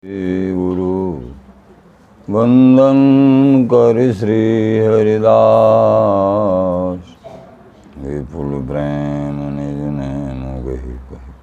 गुरु वंदन कर श्री हरिदास, विपुल प्रेम निज नैन गहि कहि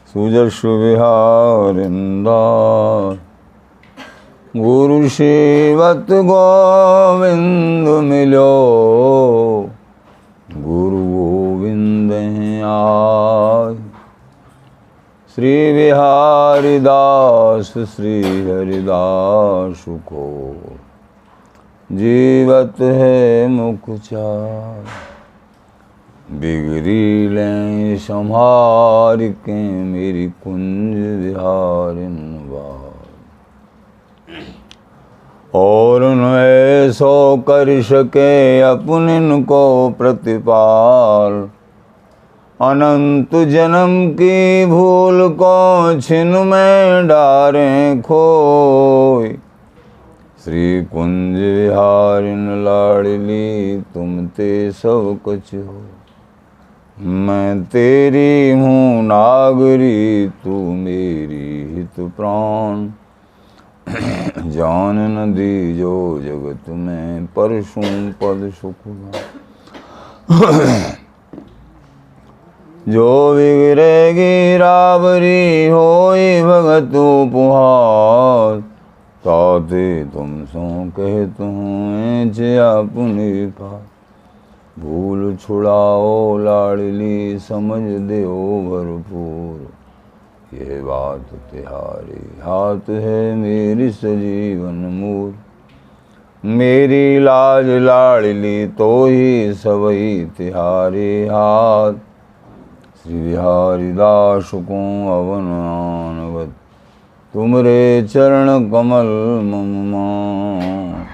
सुजसु विहारिंदास। गुरु सेवत गोविंद मिलो, गुरु गोविंद हैं आए। श्री बिहारी दास श्री हरिदास को जीवत है मुख चार। बिगड़ी लें संहार के मेरी कुंज विहारिन बार। और न ऐसो कर सके अपने को प्रतिपाल। अनंत जन्म की भूल को छिन में डारें खोई। श्री कुंज विहारिन लाडली तुम ते सब कुछ हो। मैं तेरी हूँ नागरी, तू मेरी हित प्राण। जान न दी जो जगत में परसों पद सुख। जो बिगड़ेगी रावरी होई भगत उपहार। ताते तुम सो कहते हैं अपनी पार। भूल छुड़ाओ लाडली समझ देओ भरपूर। ये बात तिहारी हाथ है मेरी सजीवन मूल। मेरी लाज लाडली तो ही सबई तिहारी हाथ। श्री बिहारी दास को अवन आनवत तुमरे चरण कमल मम मान।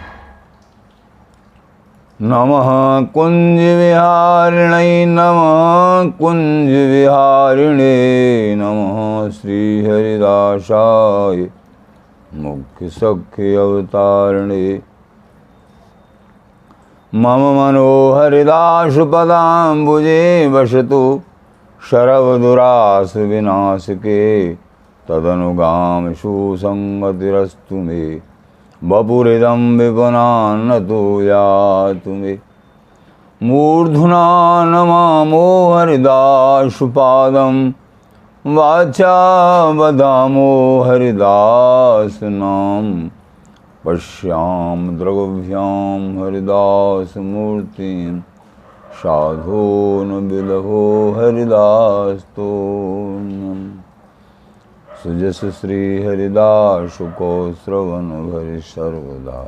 नमः कुंज विहारिणे नमः कुंज विहारिणे नमः। श्री हरिदासाय मुख्य सख्य अवतारिणे। मम मनोहरिदास पदाम्बुजे वसतु। शरवदुरास विनाश के तदनुगाम सुसंगतिरस्तु मे। बपुरिदं विपनान्नतो यातु मे। मूर्धना नमामो हरिदासपादं। वाचा वदामो हरिदास नाम। पश्याम द्रगभ्यां हरिदास मूर्तिं। साधो न बिलहो हरिदास तो। सुजस श्री हरिदास को श्रवण भरि सर्वदा।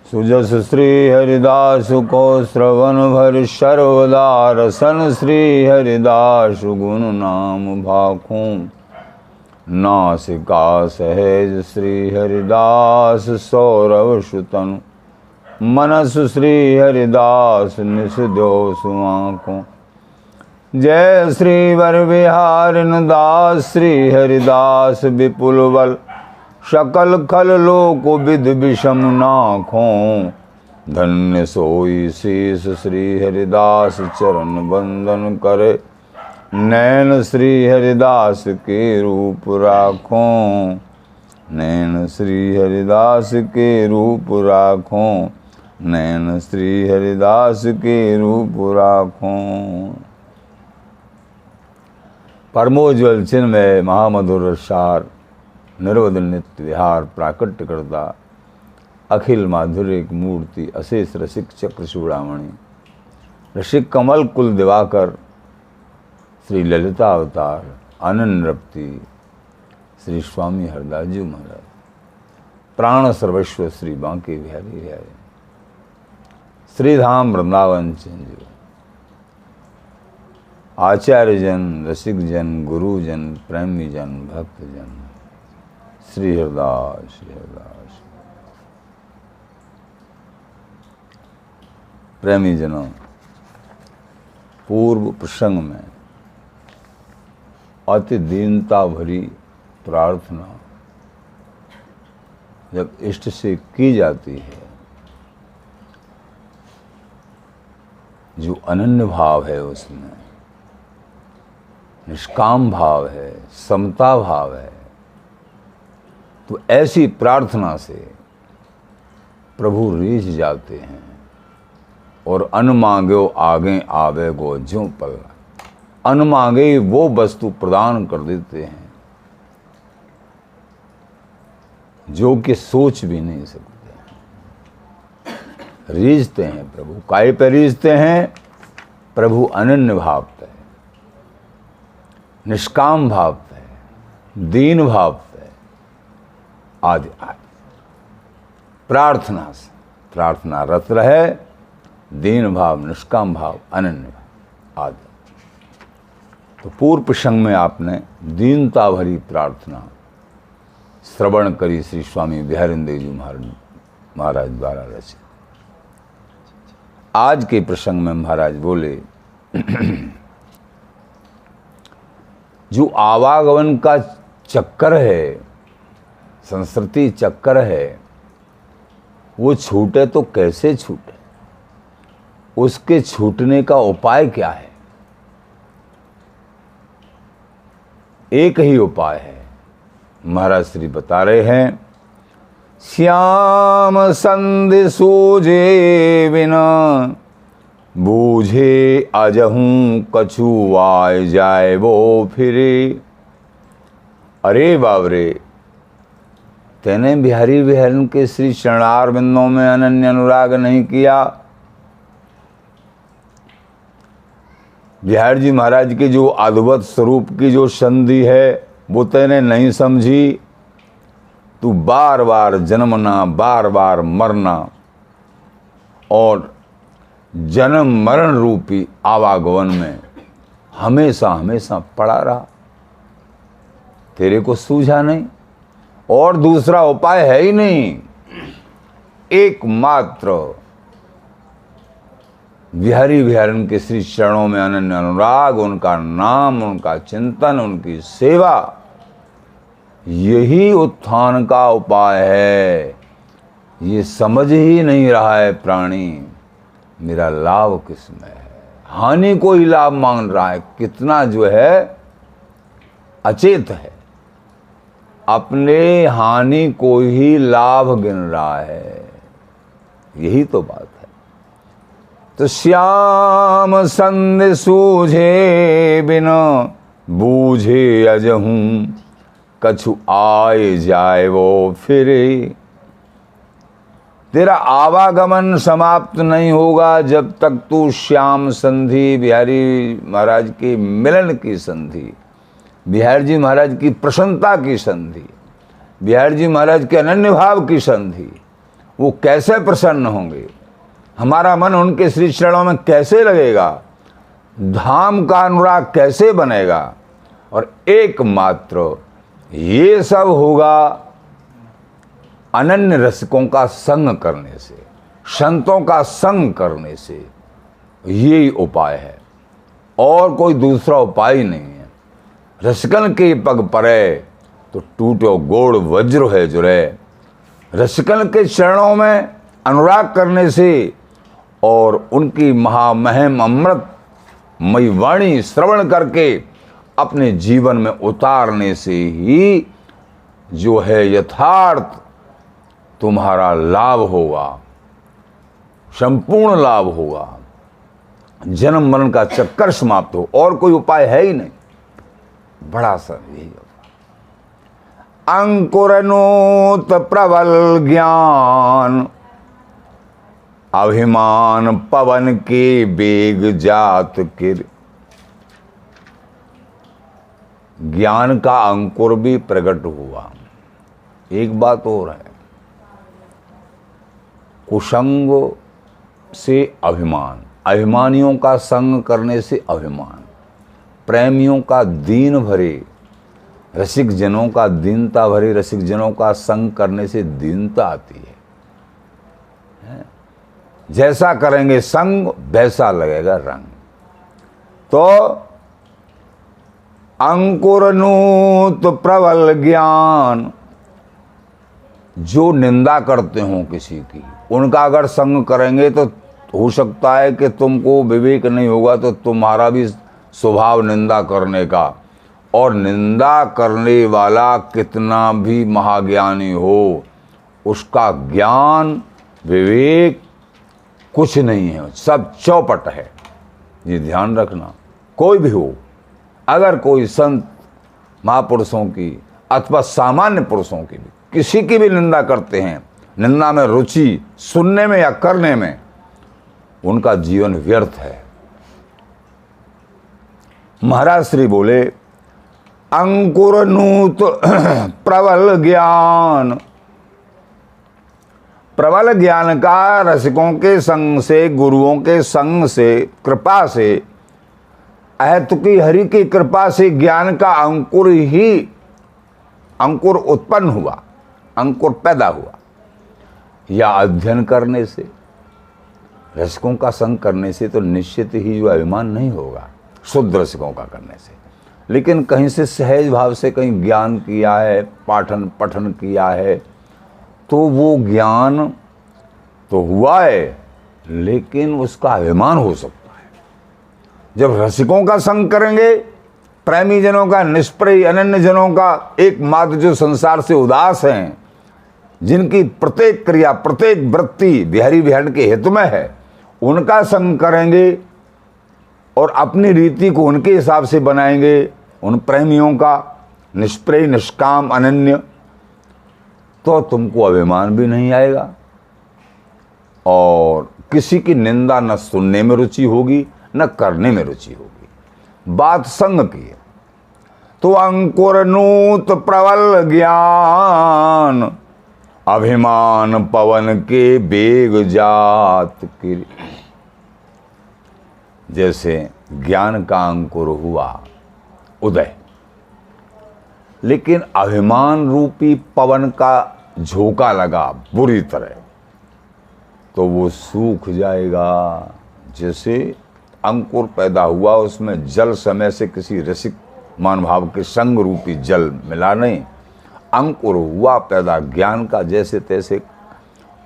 सुजस श्री हरिदास को श्रवण भरि सर्वदा। रसन श्री हरिदास गुण नाम भाखों। नासिका सहज श्री हरिदास सौरव सुतन। मनस श्री हरिदास निस दो सुआंकों। जय श्री वर बिहारिन दास श्री हरिदास विपुल बल। सकल खल लोक विद विषम नाखों। धन्य सोई शीस श्री हरिदास चरण बंदन करे। नैन श्री हरिदास के रूप राखों। नैन श्री हरिदास के रूप राखों। नैन श्री हरिदास के रूप राखों। परमोज्वल चिन्मय महामधुर सार निर्वध नित्य विहार प्राकट्य करता। अखिल माधुर्य मूर्ति अशेष रसिक चक्र चूड़ामणि। ऋषिक कमल कुल दिवाकर श्री ललिता अवतार आनंद रप्ति श्री स्वामी हरदास जी महाराज। प्राण सर्वस्व श्री बांके बिहारी बिहारी। श्रीधाम वृंदावन चिंज। आचार्य जन रसिक जन गुरुजन प्रेमी जन भक्त जन। श्री हरदास श्री हरदास। प्रेमी जनों, पूर्व प्रसंग में अति दीनता भरी प्रार्थना जब इष्ट से की जाती है, जो अनन्य भाव है उसमें, निष्काम भाव है, समता भाव है। तो ऐसी प्रार्थना से प्रभु रीझ जाते हैं और अन मांगो आगे आवे गो ज्यों पल। अन मांगे वो वस्तु प्रदान कर देते हैं जो कि सोच भी नहीं सकते। रीझते हैं प्रभु, काय पे रीझते हैं? प्रभु अनन्य भाव पे, निष्काम भाव पे, दीन भाव पे, आदि आदि। प्रार्थना से, प्रार्थना रत रहे, दीन भाव, निष्काम भाव, अनन्य भाव आदि। तो पूर्व प्रसंग में आपने दीनता भरी प्रार्थना श्रवण करी श्री स्वामी बिहारिंद्र जी महाराज द्वारा रचित। आज के प्रसंग में महाराज बोले जो आवागमन का चक्कर है, संस्कृति चक्कर है, वो छूटे तो कैसे छूटे? उसके छूटने का उपाय क्या है? एक ही उपाय है। महाराज श्री बता रहे हैं, श्याम संधि सूझे बिना बूझे अजहूं कछु आए जाए वो फिरे। अरे बाबरे, तेने बिहारी बिहारन के श्री चरणार बिंदों में अनन्य अनुराग नहीं किया। बिहार जी महाराज के जो अद्भुत स्वरूप की जो संधि है वो तेने नहीं समझी। तू बार बार जन्मना, बार बार मरना और जन्म मरण रूपी आवागमन में हमेशा हमेशा पड़ा रहा। तेरे को सूझा नहीं और दूसरा उपाय है ही नहीं। एकमात्र बिहारी बिहारन के श्री चरणों में अनन्य अनुराग, उनका नाम, उनका चिंतन, उनकी सेवा, यही उत्थान का उपाय है। ये समझ ही नहीं रहा है प्राणी, मेरा लाभ किसमें है, हानि को ही लाभ मान रहा है। कितना जो है अचेत है, अपने हानि को ही लाभ गिन रहा है। यही तो बात है। तो श्याम संधि सूझे बिना बूझे अजहूं कछु आए जाए वो फिरे। तेरा आवागमन समाप्त नहीं होगा जब तक तू श्याम संधि, बिहारी महाराज की मिलन की संधि, बिहार जी महाराज की प्रसन्नता की संधि, बिहार जी महाराज के अनन्य भाव की संधि, वो कैसे प्रसन्न होंगे? हमारा मन उनके श्री चरणों में कैसे लगेगा? धाम का अनुराग कैसे बनेगा? और एकमात्र ये सब होगा अनन्य रसिकों का संग करने से, संतों का संग करने से। यही उपाय है और कोई दूसरा उपाय ही नहीं है। रसिकन के पग परे तो टूटो गोड़ वज्र है जुरे। रसिकन के चरणों में अनुराग करने से और उनकी महामहिम अमृत मई वाणी श्रवण करके अपने जीवन में उतारने से ही जो है यथार्थ तुम्हारा लाभ होगा, संपूर्ण लाभ होगा। जन्म मरण का चक्कर समाप्त हो, और कोई उपाय है ही नहीं। बड़ा सा यही अंकुरनोत प्रबल ज्ञान, अभिमान पवन के बेग जात किर। ज्ञान का अंकुर भी प्रकट हुआ। एक बात और है, कुसंग से अभिमान, अभिमानियों का संग करने से अभिमान, प्रेमियों का दीन भरे रसिक जनों का, दीनता भरे रसिक जनों का संग करने से दीनता आती है। जैसा करेंगे संग वैसा लगेगा रंग। तो अंकुरनूत प्रबल ज्ञान, जो निंदा करते हो किसी की, उनका अगर संग करेंगे तो हो सकता है कि तुमको विवेक नहीं होगा तो तुम्हारा भी स्वभाव निंदा करने का, और निंदा करने वाला कितना भी महाज्ञानी हो, उसका ज्ञान विवेक कुछ नहीं है, सब चौपट है। ये ध्यान रखना। कोई भी हो, अगर कोई संत महापुरुषों की अथवा सामान्य पुरुषों की भी, किसी की भी निंदा करते हैं, निंदा में रुचि सुनने में या करने में, उनका जीवन व्यर्थ है। महाराज श्री बोले, अंकुर नूत प्रबल ज्ञान। प्रबल ज्ञान का रसिकों के संग से, गुरुओं के संग से, कृपा से, अहेतुकी हरि की कृपा से ज्ञान का अंकुर उत्पन्न हुआ, अंकुर पैदा हुआ। या अध्ययन करने से, रसिकों का संग करने से तो निश्चित ही जो अभिमान नहीं होगा शुद्ध रसिकों का करने से, लेकिन कहीं से सहज भाव से कहीं ज्ञान किया है, पठन किया है, तो वो ज्ञान तो हुआ है, लेकिन उसका अभिमान हो सकता है। जब रसिकों का संग करेंगे, प्रेमी जनों का, निष्प्रिय अनन्य जनों का, एकमात्र जो संसार से उदास हैं, जिनकी प्रत्येक क्रिया प्रत्येक वृत्ति बिहारी बिहार के हित में है, उनका संग करेंगे और अपनी रीति को उनके हिसाब से बनाएंगे, उन प्रेमियों का, निष्प्रिय निष्काम अनन्य, तो तुमको अभिमान भी नहीं आएगा और किसी की निंदा न सुनने में रुचि होगी न करने में रुचि होगी। बात संग की है। तो अंकुर नूत प्रबल ज्ञान, अभिमान पवन के बेग जात की। जैसे ज्ञान का अंकुर हुआ उदय, लेकिन अभिमान रूपी पवन का झोंका लगा बुरी तरह, तो वो सूख जाएगा। जैसे अंकुर पैदा हुआ, उसमें जल समय से किसी रसिक मान भाव के संग रूपी जल मिला नहीं, अंकुर हुआ पैदा ज्ञान का जैसे तैसे,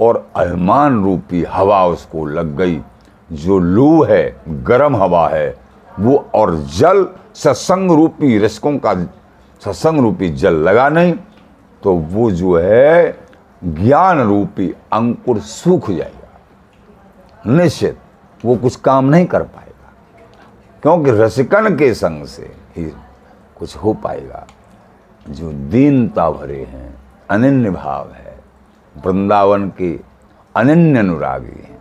और अभिमान रूपी हवा उसको लग गई। जो लू है, गर्म हवा है वो, और जल सत्संग रूपी रसिकों का सत्संग रूपी जल लगा नहीं, तो वो जो है ज्ञान रूपी अंकुर सूख जाएगा। निश्चित वो कुछ काम नहीं कर पाएगा, क्योंकि रसिकन के संग से ही कुछ हो पाएगा। जो दीनता भरे हैं, अनन्य भाव है, वृंदावन के अनन्य अनुरागी हैं।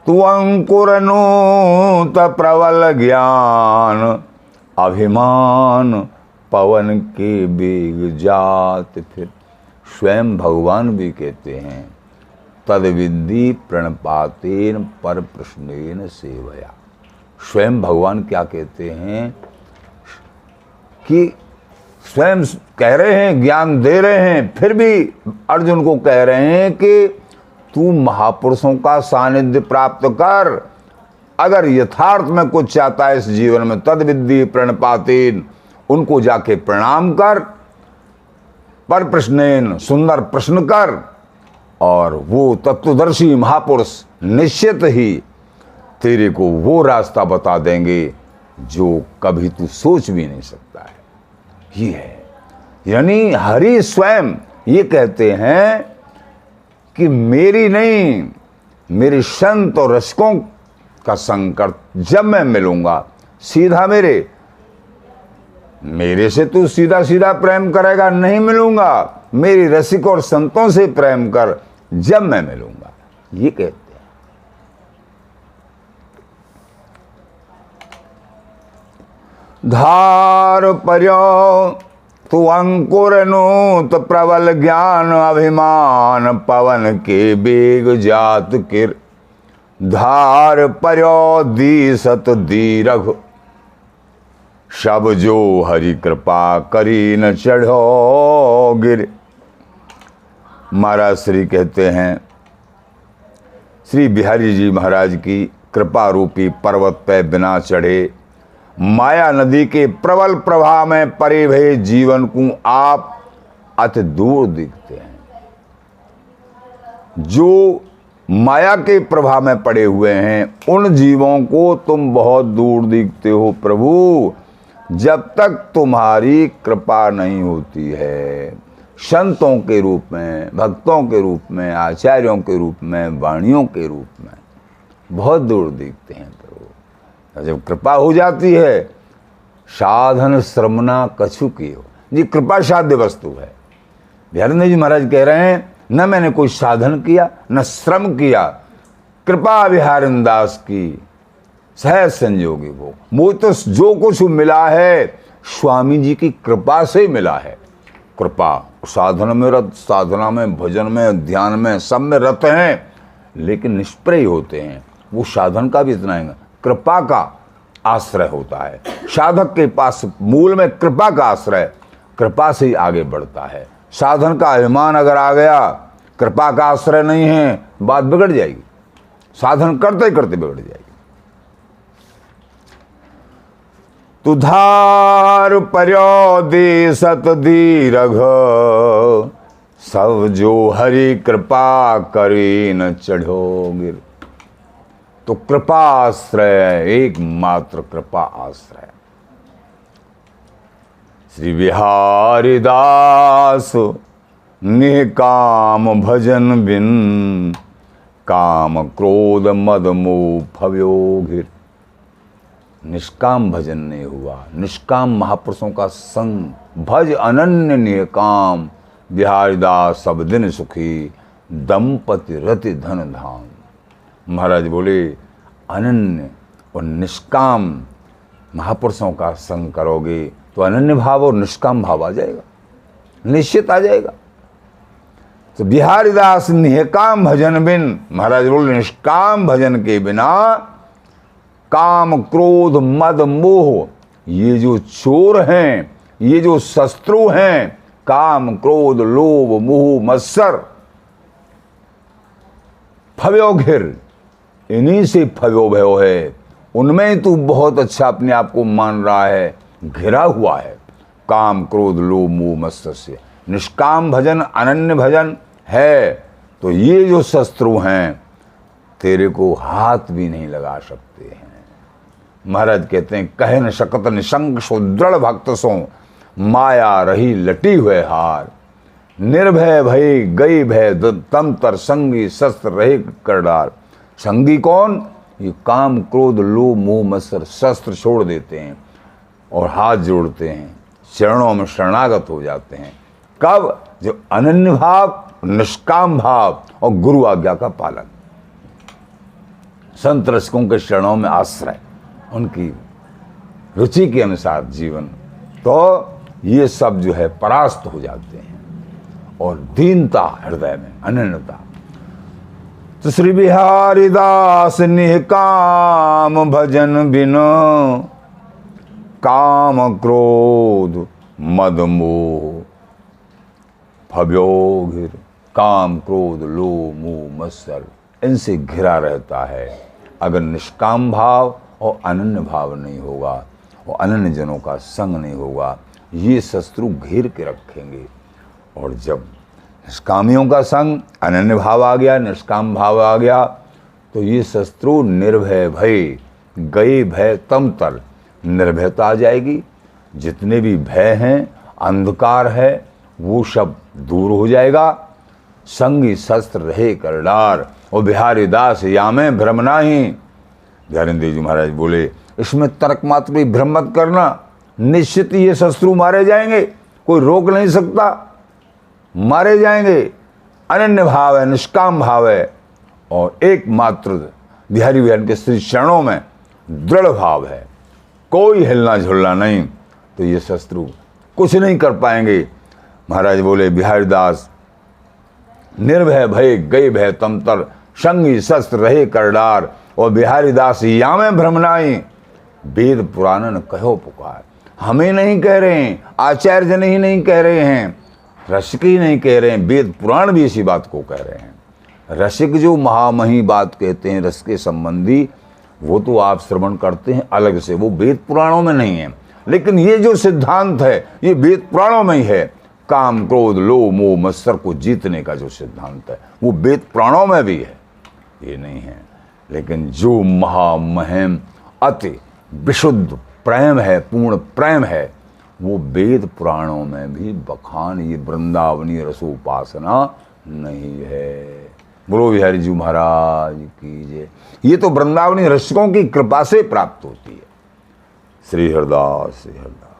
तू अंकुर नूत प्रबल ज्ञान, अभिमान पवन के बेग जात। फिर स्वयं भगवान भी कहते हैं, तद विद्धि प्रणपातेन पर प्रश्नेन सेवया। स्वयं भगवान क्या कहते हैं कि स्वयं कह रहे हैं, ज्ञान दे रहे हैं, फिर भी अर्जुन को कह रहे हैं कि तू महापुरुषों का सानिध्य प्राप्त कर। अगर यथार्थ में कुछ चाहता है इस जीवन में, तद विद्धि प्रणपातेन, उनको जाके प्रणाम कर, पर प्रश्नेन, सुंदर प्रश्न कर, और वो तत्वदर्शी महापुरुष निश्चित ही तेरे को वो रास्ता बता देंगे जो कभी तू सोच भी नहीं सकता है। ये है, यानी हरि स्वयं ये कहते हैं कि मेरी नहीं, मेरे संत और रसिकों का संकट जब मैं मिलूंगा, सीधा मेरे से तू सीधा सीधा प्रेम करेगा, नहीं मिलूंगा, मेरी रसिक और संतों से प्रेम कर जब मैं मिलूंगा। ये कहते हैं। धार पर्यो तू अंकुर नूत प्रबल ज्ञान, अभिमान पवन के बेग जात किर। धार पर्यो दीसत दीरघ, शब जो हरि कृपा करी न चढ़ो गिर। महाराज श्री कहते हैं, श्री बिहारी जी महाराज की कृपा रूपी पर्वत पे बिना चढ़े, माया नदी के प्रबल प्रवाह में परे भये जीवन को आप अति दूर दिखते हैं। जो माया के प्रभाव में पड़े हुए हैं, उन जीवों को तुम बहुत दूर देखते हो प्रभु, जब तक तुम्हारी कृपा नहीं होती है। संतों के रूप में, भक्तों के रूप में, आचार्यों के रूप में, वाणियों के रूप में बहुत दूर देखते हैं प्रभु। जब कृपा हो जाती है, साधन श्रमना कछु की हो जी, कृपा साध्य वस्तु है। बिहारी जी महाराज कह रहे हैं, न मैंने कोई साधन किया न श्रम किया, कृपा बिहारी दास की सहज संयोगी वो तो जो कुछ मिला है स्वामी जी की कृपा से मिला है। कृपा साधन में रत, साधना में, भजन में, ध्यान में, सब में रत हैं, लेकिन निष्प्रय होते हैं। वो साधन का भी इतना है, कृपा का आश्रय होता है। साधक के पास मूल में कृपा का आश्रय, कृपा से ही आगे बढ़ता है। साधन का अभिमान अगर आ गया, कृपा का आश्रय नहीं है, बात बिगड़ जाएगी, साधन करते करते बिगड़ जाएगी। तुधार पर्यो देसत दीरघ, सब जो हरि कृपा करे न चढ़ो गिर। तो कृपा आश्रय, एकमात्र कृपा आश्रय। श्री बिहारी दास निकाम भजन बिन, काम क्रोध मद मोह भव्यो घिर। निष्काम भजन नहीं हुआ, निष्काम महापुरुषों का संग, भज अनन्य निकाम, बिहारी दास सब दिन सुखी, दंपति रति धन धाम। महाराज बोले, अनन्य और निष्काम महापुरुषों का संग करोगे तो अनन्य भाव और निष्काम भाव आ जाएगा, निश्चित आ जाएगा। तो बिहारी दास निष्काम भजन बिन, महाराज बोले निष्काम भजन के बिना काम क्रोध मद मोह, ये जो चोर हैं, ये जो शत्रु हैं, काम क्रोध लोभ मोह मत्सर, फव्यो घिर, इन्हीं से फव्यो भयो है। उनमें तू बहुत अच्छा अपने आप को मान रहा है, घिरा हुआ है काम क्रोध लोभ मोह मत्सर से। निष्काम भजन अनन्य भजन है तो ये जो शत्रु हैं तेरे को हाथ भी नहीं लगा सकते हैं। महाराज कहते हैं, कहे न शकत निशंक सो दृढ़ भक्त सो, माया रही लटी हुए हार। निर्भय भय गई भय तम तर, संगी शस्त्र रहे कर डार। संगी कौन? ये काम क्रोध लोभ मोह मत्सर, शस्त्र छोड़ देते हैं और हाथ जोड़ते हैं, चरणों में शरणागत हो जाते हैं। कब? जो अनन्य भाव, निष्काम भाव और गुरु आज्ञा का पालन, संत रसिकों के चरणों में आश्रय, उनकी रुचि के अनुसार जीवन, तो ये सब जो है परास्त हो जाते हैं। और दीनता हृदय में, अनन्यता। तो श्री बिहारी दास निष्काम भजन बिन, काम क्रोध मद मोह भव्यो घिर। काम क्रोध लोभ मोह मत्सर, इनसे घिरा रहता है। अगर निष्काम भाव और अनन्य भाव नहीं होगा और अनन्य जनों का संग नहीं होगा, ये शत्रु घेर के रखेंगे। और जब निष्कामियों का संग, अनन्य भाव आ गया, निष्काम भाव आ गया, तो ये शत्रु निर्भय भय गए भय तम तर, निर्भयता आ जाएगी। जितने भी भय हैं, अंधकार है, वो सब दूर हो जाएगा। संगी शस्त्र रहे कर डार, और बिहारी दास या में भ्रम नाही। बिहारी देव जी महाराज बोले, इसमें तर्क मात्र भी भ्रम मत करना, निश्चित ये शत्रु मारे जाएंगे, कोई रोक नहीं सकता, मारे जाएंगे। अनन्य भाव है, निष्काम भाव है, और एकमात्र बिहारी बहन के श्री चरणों में दृढ़ भाव है, कोई हिलना झुलना नहीं, तो ये शत्रु कुछ नहीं कर पाएंगे। महाराज बोले, बिहारी दास निर्भय भय गए भय तम तर, संगी शस्त्र रहे कर डार, और बिहारी दास या में भ्रम नाही। वेद पुराणन कहो पुकार, हमें नहीं कह रहे हैं, आचार्य जन ही नहीं कह रहे हैं, रसिक ही नहीं कह रहे हैं, वेद पुराण भी इसी बात को कह रहे हैं। रसिक जो महामही बात कहते हैं रस के संबंधी, वो तो आप श्रवण करते हैं अलग से, वो वेद पुराणों में नहीं है। लेकिन ये जो सिद्धांत है, ये वेद पुराणों में ही है। काम क्रोध लोभ मोह मत्सर को जीतने का जो सिद्धांत है, वो वेद पुराणों में भी है। ये नहीं है। लेकिन जो महामहिम अति विशुद्ध प्रेम है, पूर्ण प्रेम है, वो वेद पुराणों में भी बखान, ये वृंदावनी रसोपासना नहीं है। बोलो बिहारी जी महाराज की जय। ये तो वृंदावनी रसिकों की कृपा से प्राप्त होती है। श्री हरिदास, श्री हरिदास।